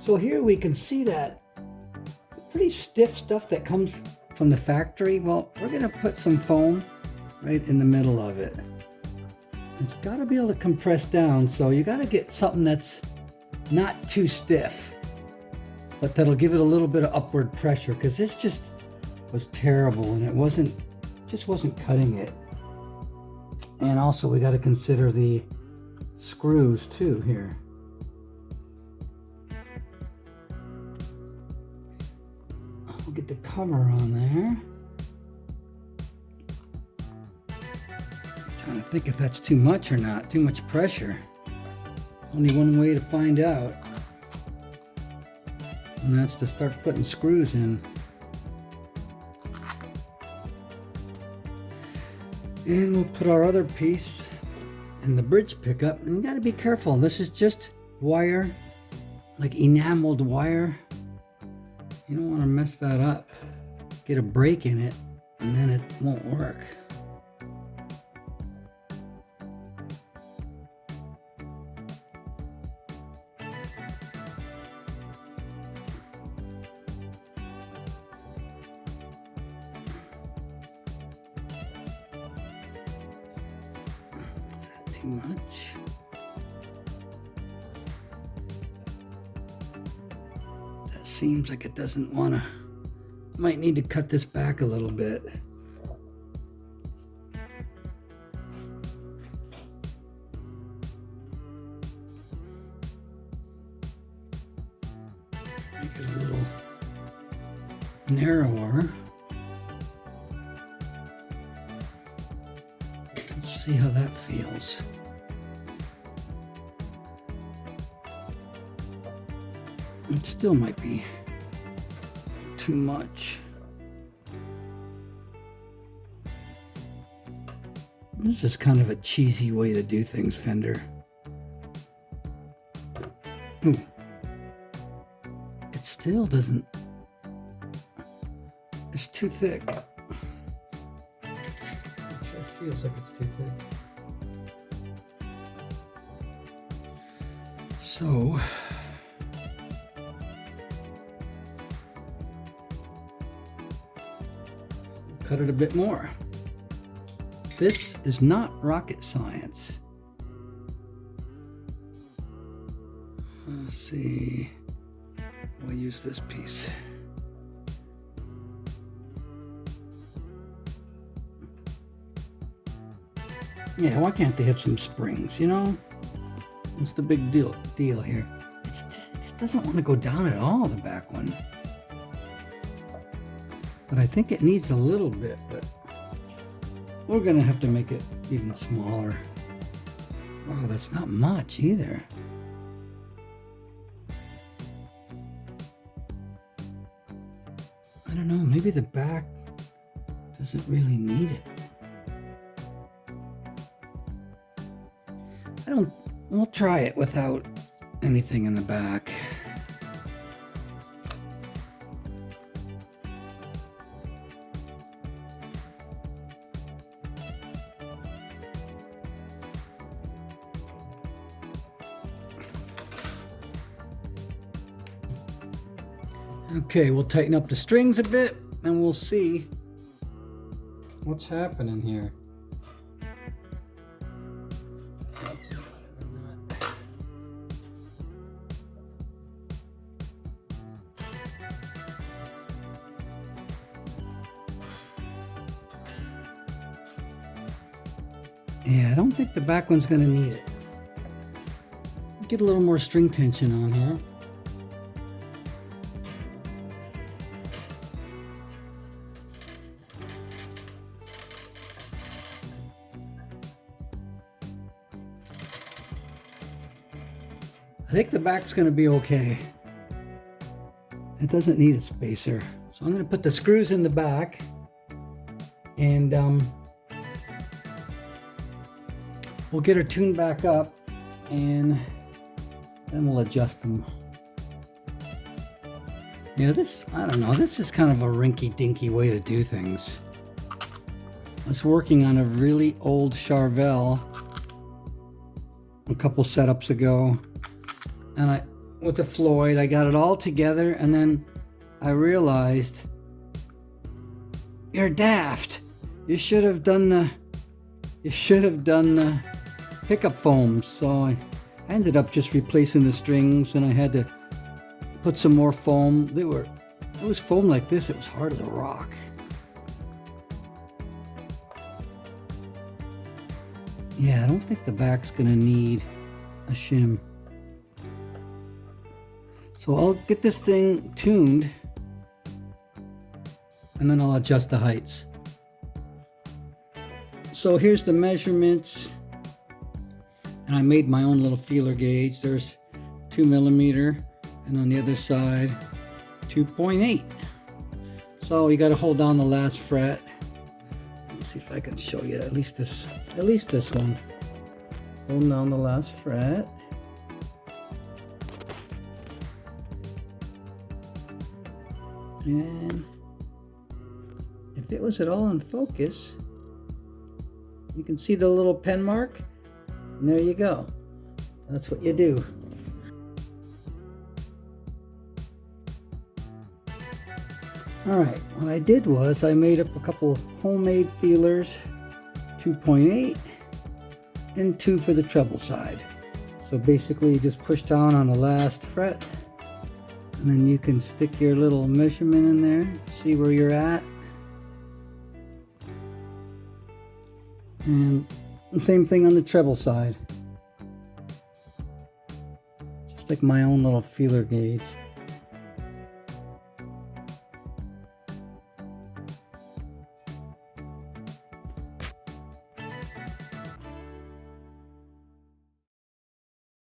So here we can see that pretty stiff stuff that comes from the factory. Well, we're gonna put some foam right in the middle of it. It's gotta be able to compress down, so you gotta get something that's not too stiff, but that'll give it a little bit of upward pressure, because this just was terrible and it just wasn't cutting it. And also we got to consider the screws too here. We'll get the cover on there. I'm trying to think if that's too much or not, too much pressure. Only one way to find out, and that's to start putting screws in. And we'll put our other piece in the bridge pickup, and you gotta be careful. This is just wire, like enameled wire. You don't want to mess that up. Get a break in it, and then it won't work. Too much. That seems like it doesn't want to. I might need to cut this back a little bit. Make it a little narrower. See how that feels. It still might be too much. This is kind of a cheesy way to do things, Fender. Ooh. It still doesn't. It's too thick. Feels like it's too thick. So cut it a bit more. This is not rocket science. Let's see. We'll use this piece. Yeah, why can't they have some springs, you know? What's the big deal here? It just doesn't want to go down at all, the back one. But I think it needs a little bit, but we're gonna have to make it even smaller. Wow, that's not much either. I don't know, maybe the back doesn't really need it. We'll try it without anything in the back. Okay, we'll tighten up the strings a bit and we'll see what's happening here. Yeah, I don't think the back one's going to need it. Get a little more string tension on here. I think the back's going to be okay. It doesn't need a spacer. So I'm going to put the screws in the back and we'll get her tuned back up and then we'll adjust them. Yeah, I don't know, this is kind of a rinky-dinky way to do things. I was working on a really old Charvel a couple setups ago, and with the Floyd. I got it all together, and then I realized, you're daft. You should have done the pickup foams. So I ended up just replacing the strings, and I had to put some more foam. It was foam like this. It was hard as a rock. Yeah, I don't think the back's gonna need a shim. So I'll get this thing tuned, and then I'll adjust the heights. So here's the measurements, and I made my own little feeler gauge. There's 2mm, and on the other side 2.8. So you got to hold down the last fret. Let me see if I can show you at least this one. Hold down the last fret. And if it was at all in focus, you can see the little pen mark, and there you go. That's what you do. Alright, what I did was I made up a couple homemade feelers, 2.8 and 2 for the treble side. So basically you just push down on the last fret, and then you can stick your little measurement in there, see where you're at. And the same thing on the treble side. Just like my own little feeler gauge.